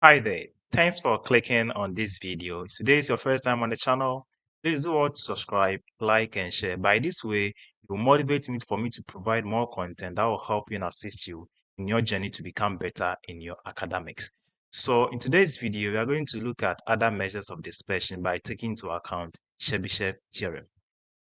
Hi there. Thanks for clicking on this video. If today is your first time on the channel, please do all to subscribe, like, and share. By this way, it will motivate me for me to provide more content that will help you and assist you in your journey to become better in your academics. So in today's video, we are going to look at other measures of dispersion by taking into account Chebyshev theorem.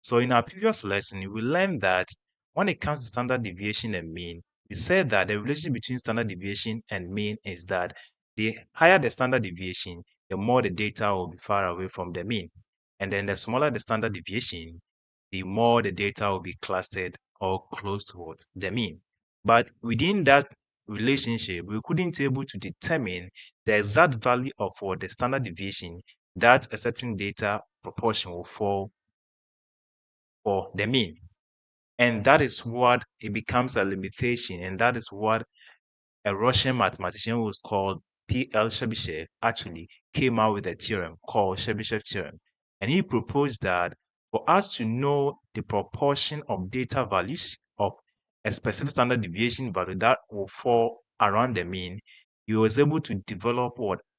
So in our previous lesson, we learned that when it comes to standard deviation and mean, we said that the relationship between standard deviation and mean is that the higher the standard deviation, the more the data will be far away from the mean. And then the smaller the standard deviation, the more the data will be clustered or close towards the mean. But within that relationship, we couldn't able to determine the exact value of the standard deviation that a certain data proportion will fall for the mean. And that is what it becomes a limitation. And that is what a Russian mathematician who was called P.L. Chebyshev actually came out with a theorem called Chebyshev Theorem. And he proposed that for us to know the proportion of data values of a specific standard deviation value that will fall around the mean, he was able to develop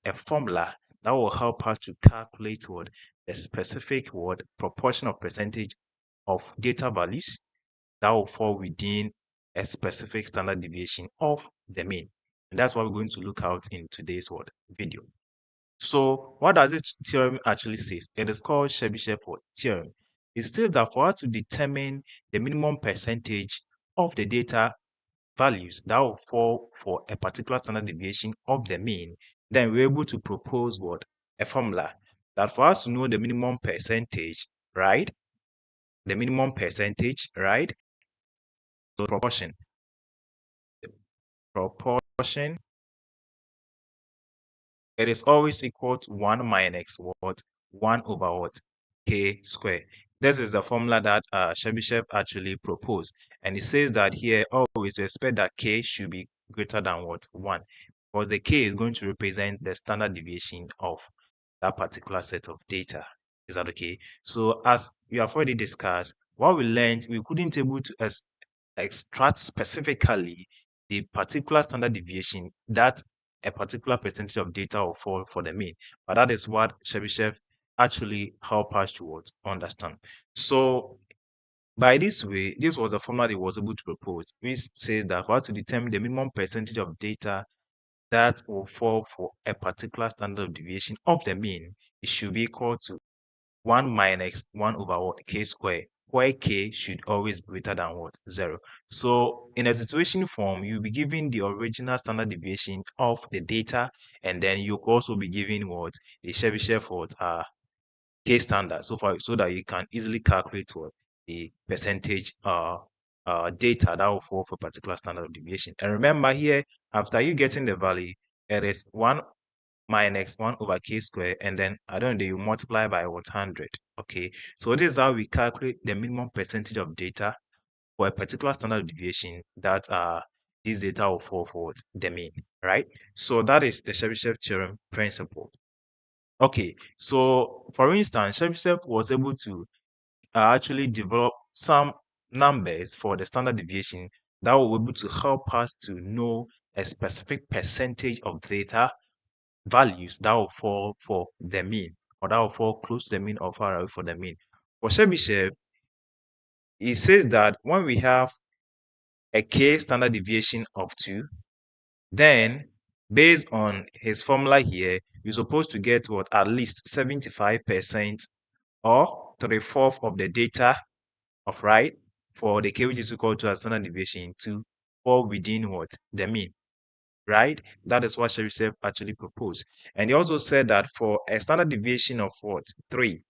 a formula that will help us to calculate the specific proportion of percentage of data values that will fall within a specific standard deviation of the mean. And that's what we're going to look out in today's video. So what does this theorem actually say? It is called Chebyshev theorem. It states that for us to determine the minimum percentage of the data values that will fall for a particular standard deviation of the mean, then we're able to propose a formula that for us to know the minimum percentage, right? The minimum percentage, right? So proportion, it is always equal to 1 minus 1 over k square. This is the formula that Chebyshev actually proposed. And it says that here always we expect that k should be greater than 1, because the k is going to represent the standard deviation of that particular set of data. Is that okay? So as we have already discussed, what we learned, we couldn't able to extract specifically the particular standard deviation that a particular percentage of data will fall for the mean. But that is what Chebyshev actually helped us to understand. So by this way, this was the formula he was able to propose, which says that for us to determine the minimum percentage of data that will fall for a particular standard deviation of the mean, it should be equal to 1 minus 1 over k square, where k should always be greater than 0. So in a situation form, you'll be given the original standard deviation of the data, and then you'll also be given the Chebyshev k standard, so that you can easily calculate the percentage data that will fall for a particular standard deviation. And remember here, after you getting the value, it is 1 minus 1 over k square, and then I don't know, you multiply by 100. Okay, so this is how we calculate the minimum percentage of data for a particular standard deviation that this data will fall for the mean, right? So that is the Chebyshev theorem principle. Okay, so for instance, Chebyshev was able to actually develop some numbers for the standard deviation that will be able to help us to know a specific percentage of data values that will fall for the mean, or that will fall close to the mean or far away from the mean. For Chebyshev, he says that when we have a k standard deviation of 2, then based on his formula here, you're supposed to get at least 75% or 3/4 of the data of right for the k, which is equal to a standard deviation to fall within the mean, right? That is what Chebyshev actually proposed. And he also said that for a standard deviation of 3,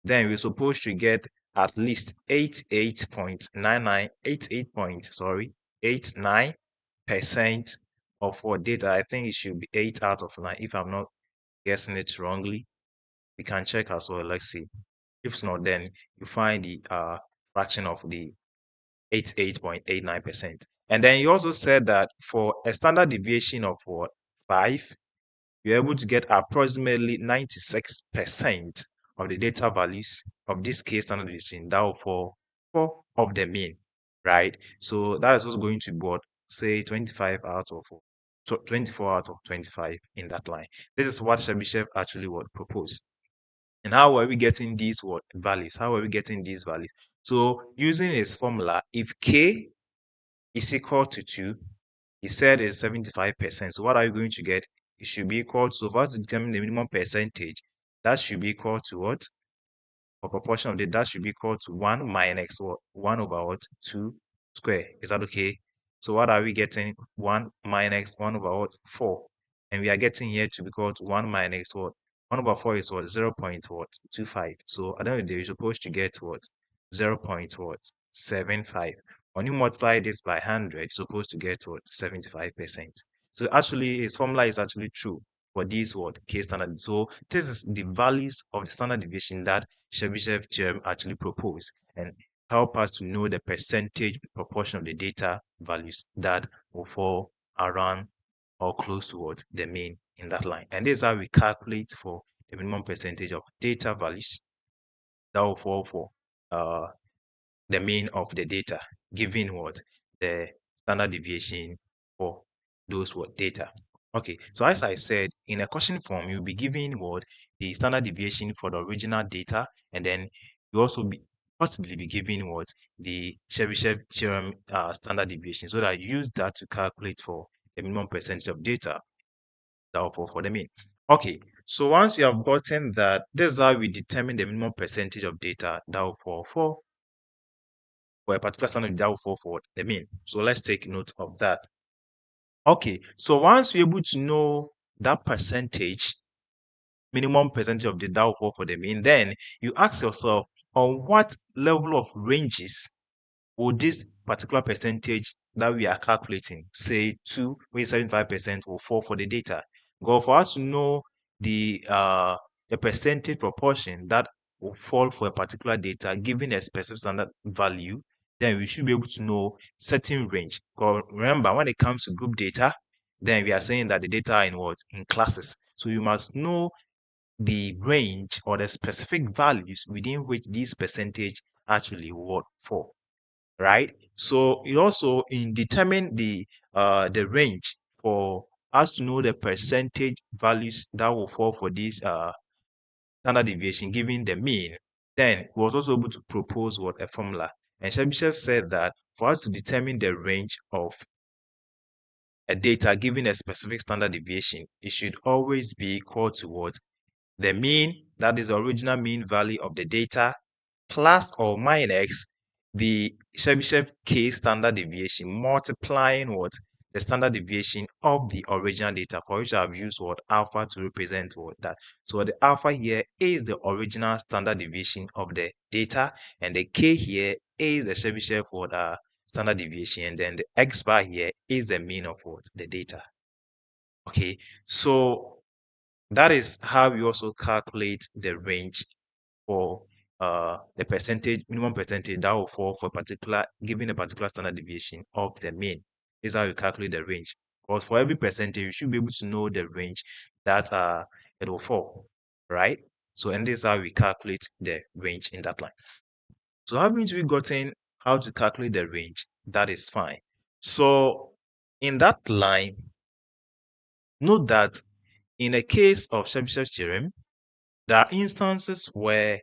then we're supposed to get at least 89% of what data. I think it should be 8 out of 9 if I'm not guessing it wrongly. We can check as well. Let's see. If not, then you find the fraction of the 88.89%. And then you also said that for a standard deviation of 5, you're able to get approximately 96% of the data values of this case standard deviation that will fall for of the mean, right? So that is also going to be say 25 out of 24 out of 25 in that line. This is what Chebyshev actually would propose. And how are we getting these values? How are we getting these values? So using his formula, if K is equal to 2, he said is 75%. So what are you going to get? It should be equal to, so for us to determine the minimum percentage, that should be equal to what? Or proportion of that should be equal to 1 minus what? 1 over what? 2 square. Is that okay? So what are we getting? 1 minus 1 over what? 4. And we are getting here to be equal to 1 minus what? 1 over 4 is what? 0 0.25. So at the end of the day, you're supposed to get what? 0 0.75. When you multiply this by 100, you're supposed to get what? 75%. So actually, his formula is actually true for this K standard. So this is the values of the standard deviation that Chebyshev theorem actually proposed and help us to know the percentage proportion of the data values that will fall around or close towards the mean in that line. And this is how we calculate for the minimum percentage of data values that will fall for the mean of the data, given what the standard deviation for those data. Okay, so as I said, in a question form, you'll be given what the standard deviation for the original data, and then you also possibly be given what the Chebyshev theorem standard deviation, so that you use that to calculate for the minimum percentage of data that will fall for the mean. Okay, so once we have gotten that, this is how we determine the minimum percentage of data that will fall for a particular standard that will fall for the mean. So let's take note of that. Okay, so once you're able to know that percentage, minimum percentage of the that will fall for the mean, then you ask yourself, on what level of ranges will this particular percentage that we are calculating, say 2, where 75% will fall for the data? Because for us to know the percentage proportion that will fall for a particular data given a specific standard value, then we should be able to know certain range. Because remember, when it comes to group data, then we are saying that the data are in what? In classes. So you must know the range or the specific values within which this percentage actually would fall, right? So it also in determine the range for us to know the percentage values that will fall for this standard deviation given the mean, then we was also able to propose what a formula. And Chebyshev said that for us to determine the range of a data given a specific standard deviation, it should always be equal to what? The mean, that is the original mean value of the data, plus or minus the Chebyshev K standard deviation, multiplying what? The standard deviation of the original data, for which I've used what? Alpha to represent what? That. So the alpha here is the original standard deviation of the data, and the K here is the Chebyshev standard deviation, and then the X bar here is the mean of what? The data. Okay, so that is how we also calculate the range for the percentage, minimum percentage that will fall for a particular, given a particular standard deviation of the mean. This is how you calculate the range. Because for every percentage, you should be able to know the range that it will fall, right? So, and this is how we calculate the range in that line. So, haven't we gotten how to calculate the range? That is fine. So, in that line, note that in a case of Chebyshev theorem, there are instances where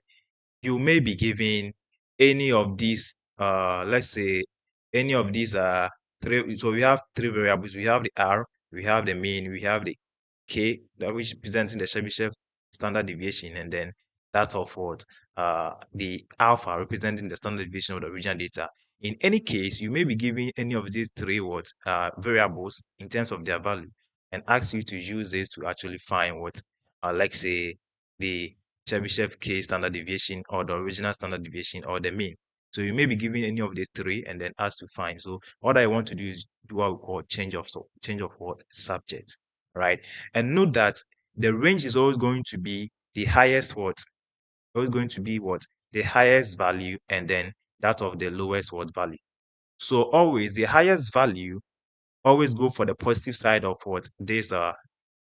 you may be given any of these, let's say, any of these three. So we have three variables. We have the R, we have the mean, we have the K, that which representing the Chebyshev standard deviation, and then that of what the alpha representing the standard deviation of the original data. In any case, you may be given any of these three variables in terms of their value, and ask you to use this to actually find what, like say, the Chebyshev K standard deviation or the original standard deviation or the mean. So you may be given any of the three and then asked to find. So what I want to do is do what we call change of what subject, right? And note that the range is always going to be the highest what, always going to be what, the highest value, and then that of the lowest what value. So always the highest value always go for the positive side of what this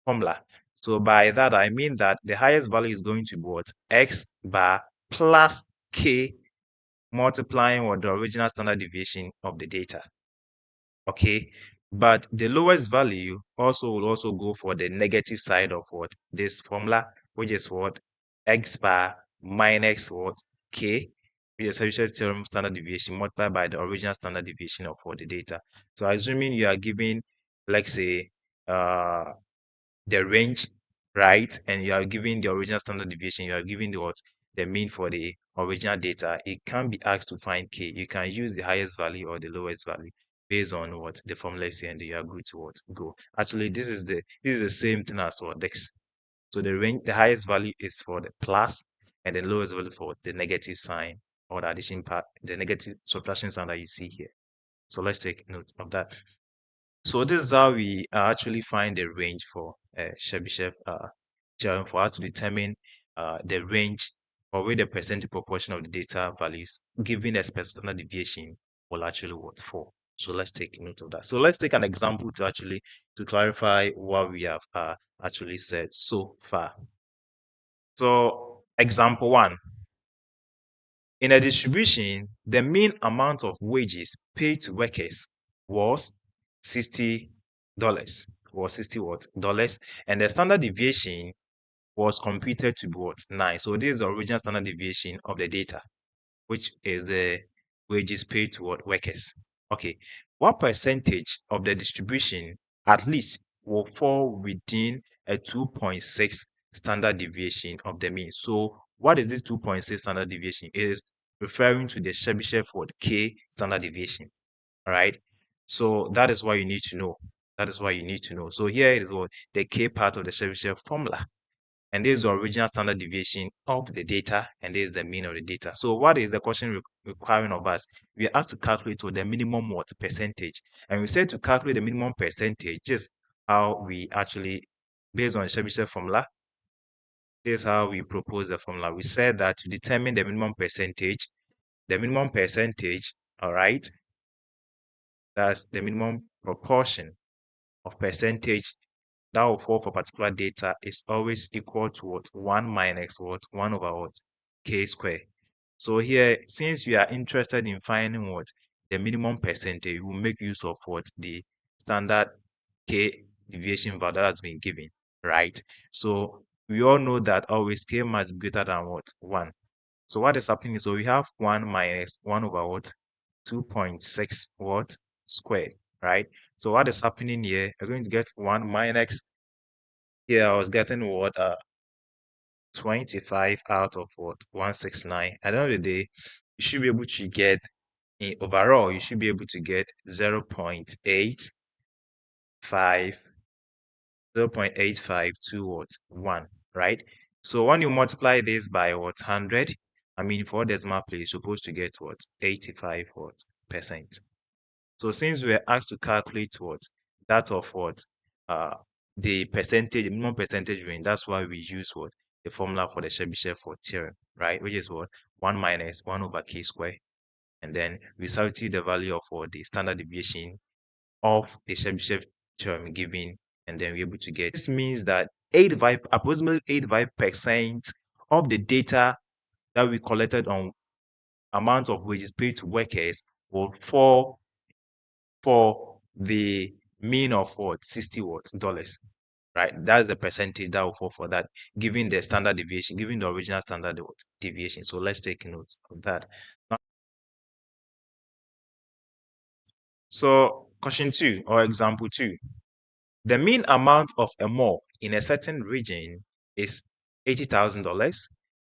formula. So by that, I mean that the highest value is going to be what? X bar plus K multiplying what the original standard deviation of the data. Okay. But the lowest value will also go for the negative side of what this formula, which is what x bar minus what k, which is Chebyshev theorem standard deviation multiplied by the original standard deviation of what the data. So assuming you are given, let's say, the range, right, and you are giving the original standard deviation, you are giving the mean for the original data, it can be asked to find k. You can use the highest value or the lowest value based on what the formula is, and you are good to what go. Actually, this is the same thing as what this. So the range, the highest value is for the plus, and the lowest value for the negative sign or the addition part, the negative subtraction sign that you see here. So let's take note of that. So this is how we actually find the range for Chebyshev theorem for us to determine the range or where the percentage proportion of the data values given a specific standard deviation will actually what for. So let's take note of that. So let's take an example to clarify what we have actually said so far. So example 1. In a distribution, the mean amount of wages paid to workers was $60. Was 60 what? Dollars. And the standard deviation was computed to be what? 9. So this is the original standard deviation of the data, which is the wages paid to what? Workers. Okay. What percentage of the distribution at least will fall within a 2.6 standard deviation of the mean? So what is this 2.6 standard deviation? It is referring to the Chebyshev K standard deviation. All right. So that is what you need to know. That is what you need to know. So here is what the K part of the Chebyshev formula. And this is the original standard deviation of the data, and this is the mean of the data. So what is the question requiring of us? We are asked to calculate the minimum what percentage. And we said to calculate the minimum percentage, just how we actually, based on the Chebyshev formula, this is how we propose the formula. We said that to determine the minimum percentage, all right, that's the minimum proportion of percentage that will fall for particular data is always equal to what? 1 minus what? 1 over what? K square. So here, since we are interested in finding what? The minimum percentage, we will make use of what? The standard K deviation value that has been given, right? So we all know that always K must be greater than what? 1. So what is happening is, so we have 1 minus 1 over what? 2.6 what? Squared, right? So what is happening here? We're going to get 1 minus, here I was getting what? 25 out of what? 169. At the end of the day, you should be able to get, in overall, you should be able to get 0.85 to what? 1, right? So when you multiply this by what? 100, I mean, for decimal place, you're supposed to get what? 85 what? Percent. So since we're asked to calculate what? That of what? The percentage, the minimum percentage range, that's why we use what? The formula for the Chebyshev theorem, right? Which is what? 1 minus 1 over k square. And then we substitute the value of what? The standard deviation of the Chebyshev theorem given, and then we're able to get. This means that approximately 85% of the data that we collected on amount of wages paid to workers will fall for the mean of what? 60 what? Dollars, right? That's the percentage that will fall for that, given the standard deviation, given the original standard deviation. So let's take note of that. Now, so question 2 or example 2. The mean amount of a mall in a certain region is $80,000.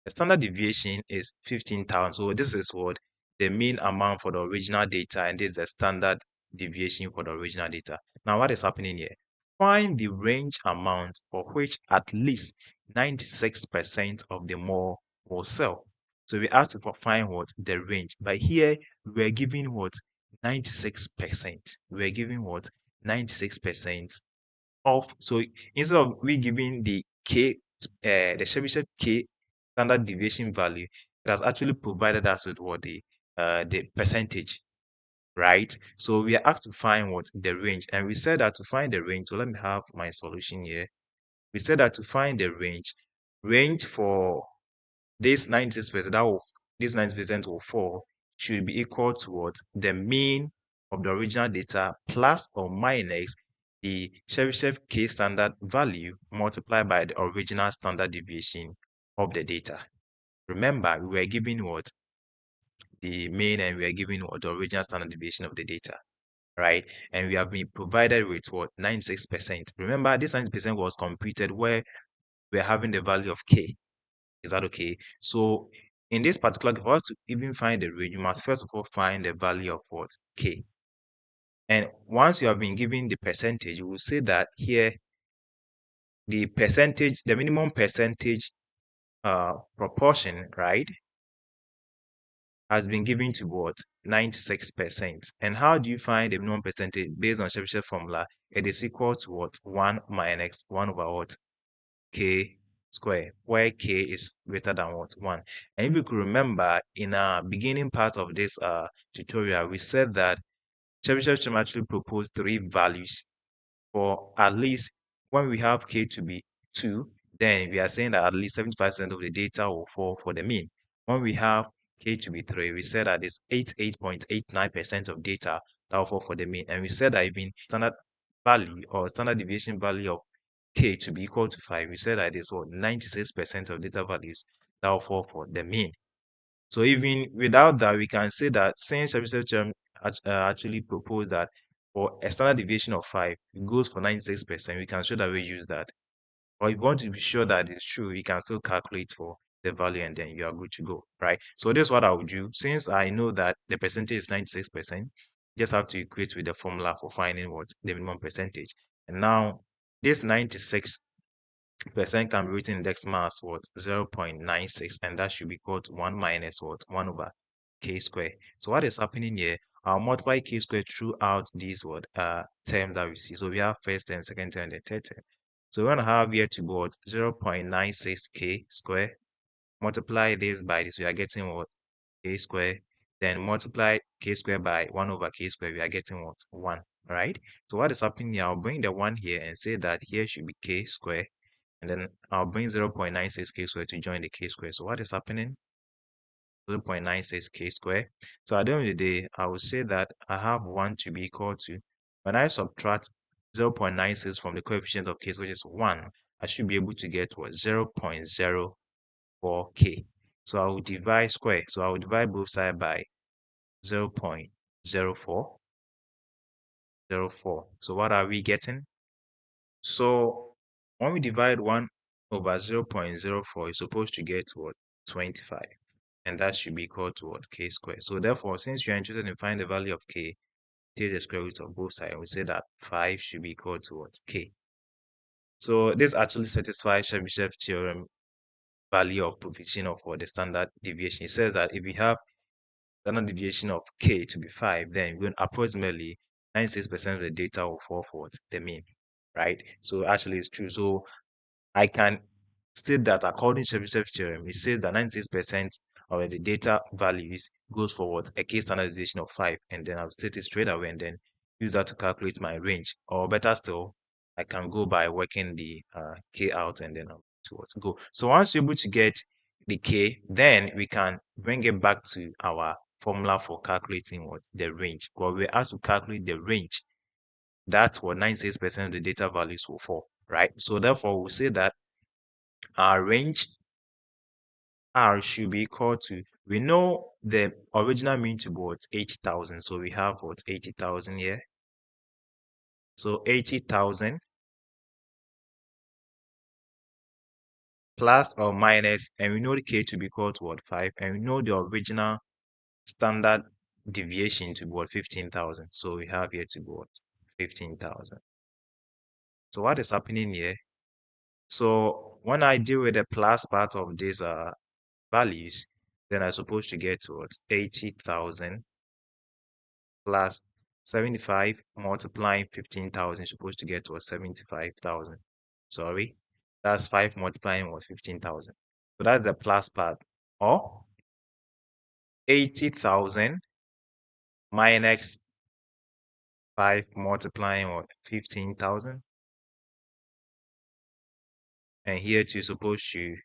The standard deviation is 15,000. So this is what the mean amount for the original data, and this is the standard deviation for the original data. Now, what is happening here? Find the range amount for which at least 96% of the mall will sell. So we asked to find what? The range. But here we're giving what? 96%. We're giving what? 96% of. So instead of we giving the the Chebyshev K standard deviation value, it has actually provided us with what? The percentage, right? So we are asked to find what? The range, and we said that to find the range. So let me have my solution here. We said that to find the range for this 96%, this 90% will fall should be equal to what? The mean of the original data plus or minus the Chebyshev K standard value multiplied by the original standard deviation of the data. Remember, we were given what? The mean, and we are given what? The original standard deviation of the data, right? And we have been provided with what? 96%. Remember, this 90% was computed where we're having the value of K. Is that okay? So in this particular, for us to even find the range, you must first of all find the value of what? K. And once you have been given the percentage, you will say that here the percentage, the minimum percentage proportion, right, has been given to what? 96%. And how do you find the minimum percentage based on Chebyshev formula? It is equal to what? 1 minus 1 over what? K square, where K is greater than what? 1. And if you could remember, in our beginning part of this tutorial, we said that Chebyshev theorem actually proposed 3 values for at least when we have K to be 2, then we are saying that at least 75% of the data will fall for the mean. When we have K to be 3, we said that it's 88.89% of data that will fall for the mean. And we said that even standard value or standard deviation value of K to be equal to 5, we said that it's what? 96% of data values that will fall for the mean. So even without that, we can say that since Chebyshev theorem actually proposed that for a standard deviation of 5, it goes for 96%, we can show that we use that. Or if you want to be sure that it's true, you can still calculate for the value and then you are good to go, right? So this is what I would do. Since I know that the percentage is 96%, just have to equate with the formula for finding what the minimum percentage. And now this 96% can be written in decimal as what? 0.96, and that should be equal to 1 minus what? 1 over K square. So what is happening here? I'll multiply K square throughout these what terms that we see. So we have first term, second term, and third term. So we're gonna have here to go 0.96 K square. Multiply this by this, we are getting what? K square. Then multiply K square by 1 over K square, we are getting what? 1, right? So what is happening here? I'll bring the 1 here and say that here should be K square. And then I'll bring 0.96 K square to join the K square. So what is happening? 0.96 K square. So at the end of the day, I will say that I have 1 to be equal to, when I subtract 0.96 from the coefficient of K, which is 1, I should be able to get what? 0.04 K. So I will divide square. So I will divide both sides by 0.04. So what are we getting? So when we divide 1 over 0.04, you're supposed to get what? 25. And that should be equal to what? K squared. So therefore, since you're interested in finding the value of K, take the square root of both sides. We say that 5 should be equal to what? K. So this actually satisfies Chebyshev theorem value of provision of what? The standard deviation. It says that if we have standard deviation of K to be 5, then we're approximately 96% of the data will fall for what? The mean, right? So actually it's true. So I can state that according to Chebyshev theorem, it says that 96% of the data values goes for what? A K standard deviation of 5, and then I'll state it straight away and then use that to calculate my range. Or better still, I can go by working the K out and then to what? Go. So once you're able to get the K, then we can bring it back to our formula for calculating what? The range. Well, we're asked to calculate the range. That's what 96% of the data values will fall, right? So therefore, we'll say that our range R should be equal to, we know the original mean to be what? 80,000. So we have what? 80,000 here. So 80,000 plus or minus, and we know the K to be equal to what? 5. And we know the original standard deviation to be what? 15,000. So we have here to be what? 15,000. So what is happening here? So when I deal with the plus part of these values, then I'm supposed to get what? 80,000 plus 75 multiplying 15,000 supposed to get to a 75,000. Sorry, that's 5 multiplying what? 15,000. So that's the plus part. Or 80,000 minus 5 multiplying what? 15,000. And here too supposed to,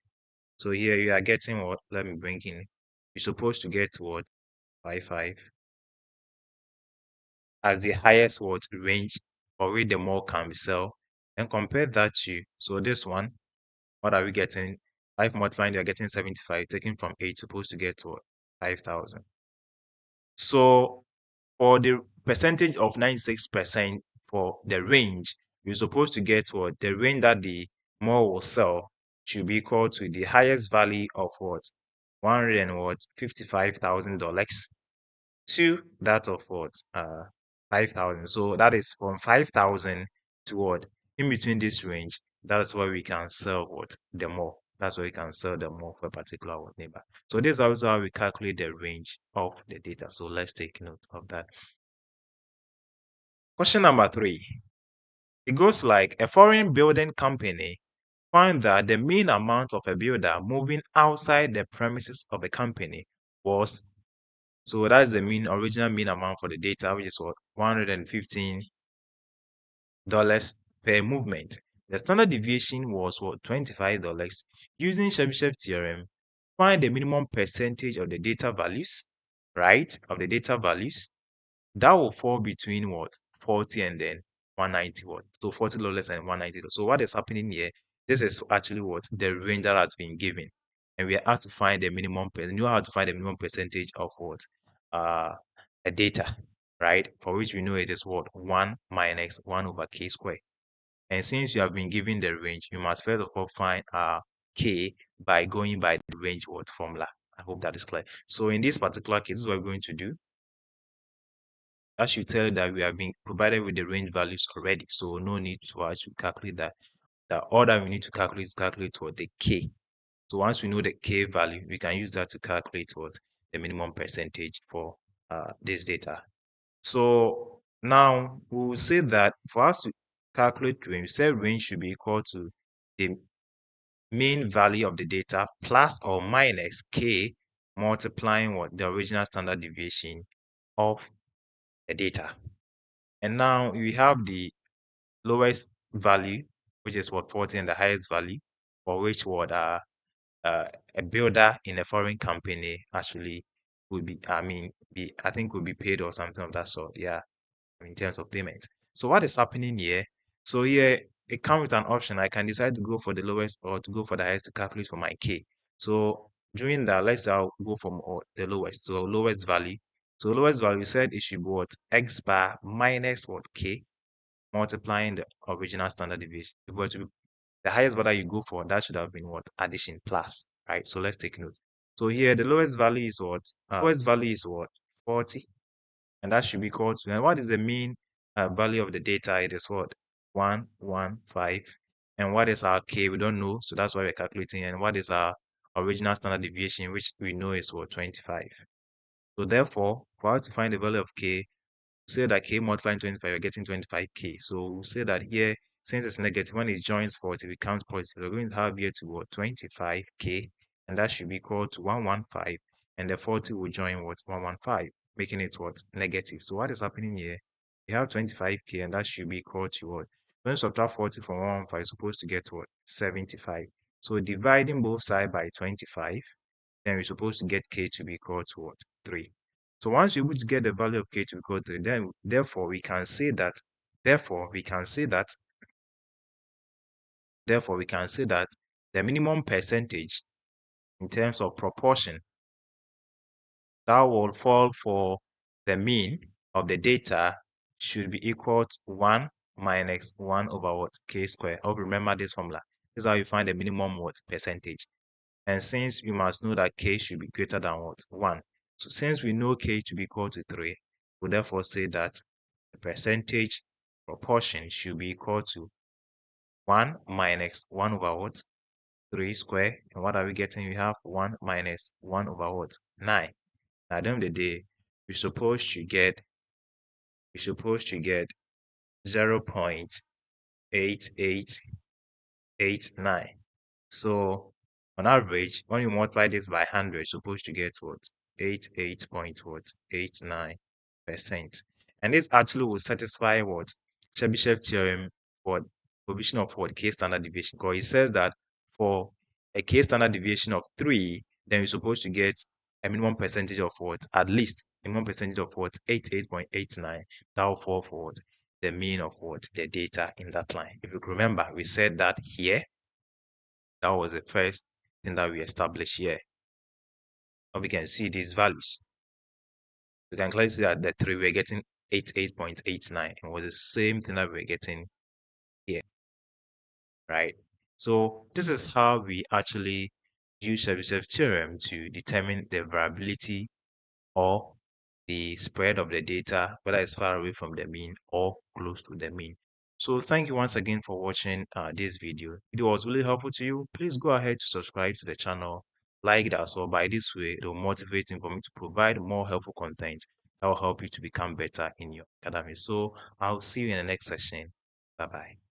so here you are getting what? Let me bring in. You're supposed to get what? 5. as the highest what range for which the more can be sell. And compare that to, so this one, what are we getting? 5 multiplying, you're getting 75, taken from 8, supposed to get what? 5,000. So for the percentage of 96% for the range, you're supposed to get what? The range that the more will sell should be equal to the highest value of what? 100 and what? $55,000 to that of what? 5,000. So that is from 5,000 to what? In between this range, that's where we can sell what? The more. That's where we can sell the more for a particular what neighbor. So this is also how we calculate the range of the data. So let's take note of that. Question number 3. It goes like, a foreign building company find that the mean amount of a builder moving outside the premises of the company was, so that's the original mean amount for the data, which is what? $115 per movement. The standard deviation was what? $25. Using Chebyshev Theorem, find the minimum percentage of the data values, right? Of the data values that will fall between what? 40 and then 190 what? So $40 and 190. So what is happening here? This is actually what? The range that has been given. And we are asked to find the minimum, know how to find the minimum percentage of what? A data, right? For which we know it is what? 1 minus 1 over k squared. And since you have been given the range, you must first of all find k by going by the range what formula. I hope that is clear. So in this particular case, this is what we're going to do. That should tell you that we have been provided with the range values already. So no need to actually calculate that. The order we need to calculate is calculate what? The k. So once we know the k value, we can use that to calculate what? The minimum percentage for this data. So now we will say that for us to calculate range, we say range should be equal to the mean value of the data plus or minus k multiplying what? The original standard deviation of the data. And now we have the lowest value, which is what? 40, and the highest value, for which what a builder in a foreign company actually would be, I think would be paid or something of that sort. Yeah, in terms of payment. So what is happening here? So here it comes with an option. I can decide to go for the lowest or to go for the highest to calculate for my k. So during that, let's say I'll go for the lowest. So lowest value. So lowest value said it should be what? X bar minus what? K multiplying the original standard deviation. If it were to be the highest value you go for, that should have been what? Addition plus, right? So let's take note. So here the lowest value is what? Lowest value is what? 40, and that should be equal to. And what is the mean value of the data? It is what? 115. And what is our k? We don't know, so that's why we're calculating. And what is our original standard deviation, which we know is what? 25. So therefore, for us to find the value of k, say that k multiplying 25, you're getting 25k. So we'll say that here, since it's negative, when it joins 40, it becomes positive. We're going to have here to what? 25k, and that should be equal to 115, and the 40 will join what? 115, making it what? Negative. So what is happening here? We have 25k, and that should be equal to what? When you subtract 40 from 115, you're supposed to get what? 75. So dividing both sides by 25, then we're supposed to get k to be equal to what? 3. So once you're able to get the value of k to be equal to 3, then therefore we can say that the minimum percentage in terms of proportion that will fall for the mean of the data should be equal to 1 minus 1 over what? K squared. I hope you remember this formula. This is how you find the minimum what? Percentage. And since we must know that k should be greater than what? 1. So since we know k to be equal to 3, we therefore say that the percentage proportion should be equal to 1 minus 1 over what? 3 square. And what are we getting? We have 1 minus 1 over what? 9. At the end of the day, we're supposed to get 0.8889. So on average, when you multiply this by 100, you're supposed to get what? 88.89%. And this actually will satisfy what? Chebyshev theorem for provision of what? K standard deviation. Because it says that for a K standard deviation of 3, then you're supposed to get a minimum percentage of what? At least minimum percentage of what? 88.89. That will fall for what? The mean of what? The data in that line. If you remember, we said that here, that was the first thing that we established here. Now we can see these values. We can clearly see that the 3 we're getting 88.89 and was the same thing that we're getting here, right? So this is how we actually use Chebyshev theorem to determine the variability or the spread of the data, whether it's far away from the mean or close to the mean. So thank you once again for watching this video. If it was really helpful to you, please go ahead to subscribe to the channel, like that, so by this way it will motivate you for me to provide more helpful content that will help you to become better in your academy. So I'll see you in the next session. Bye bye.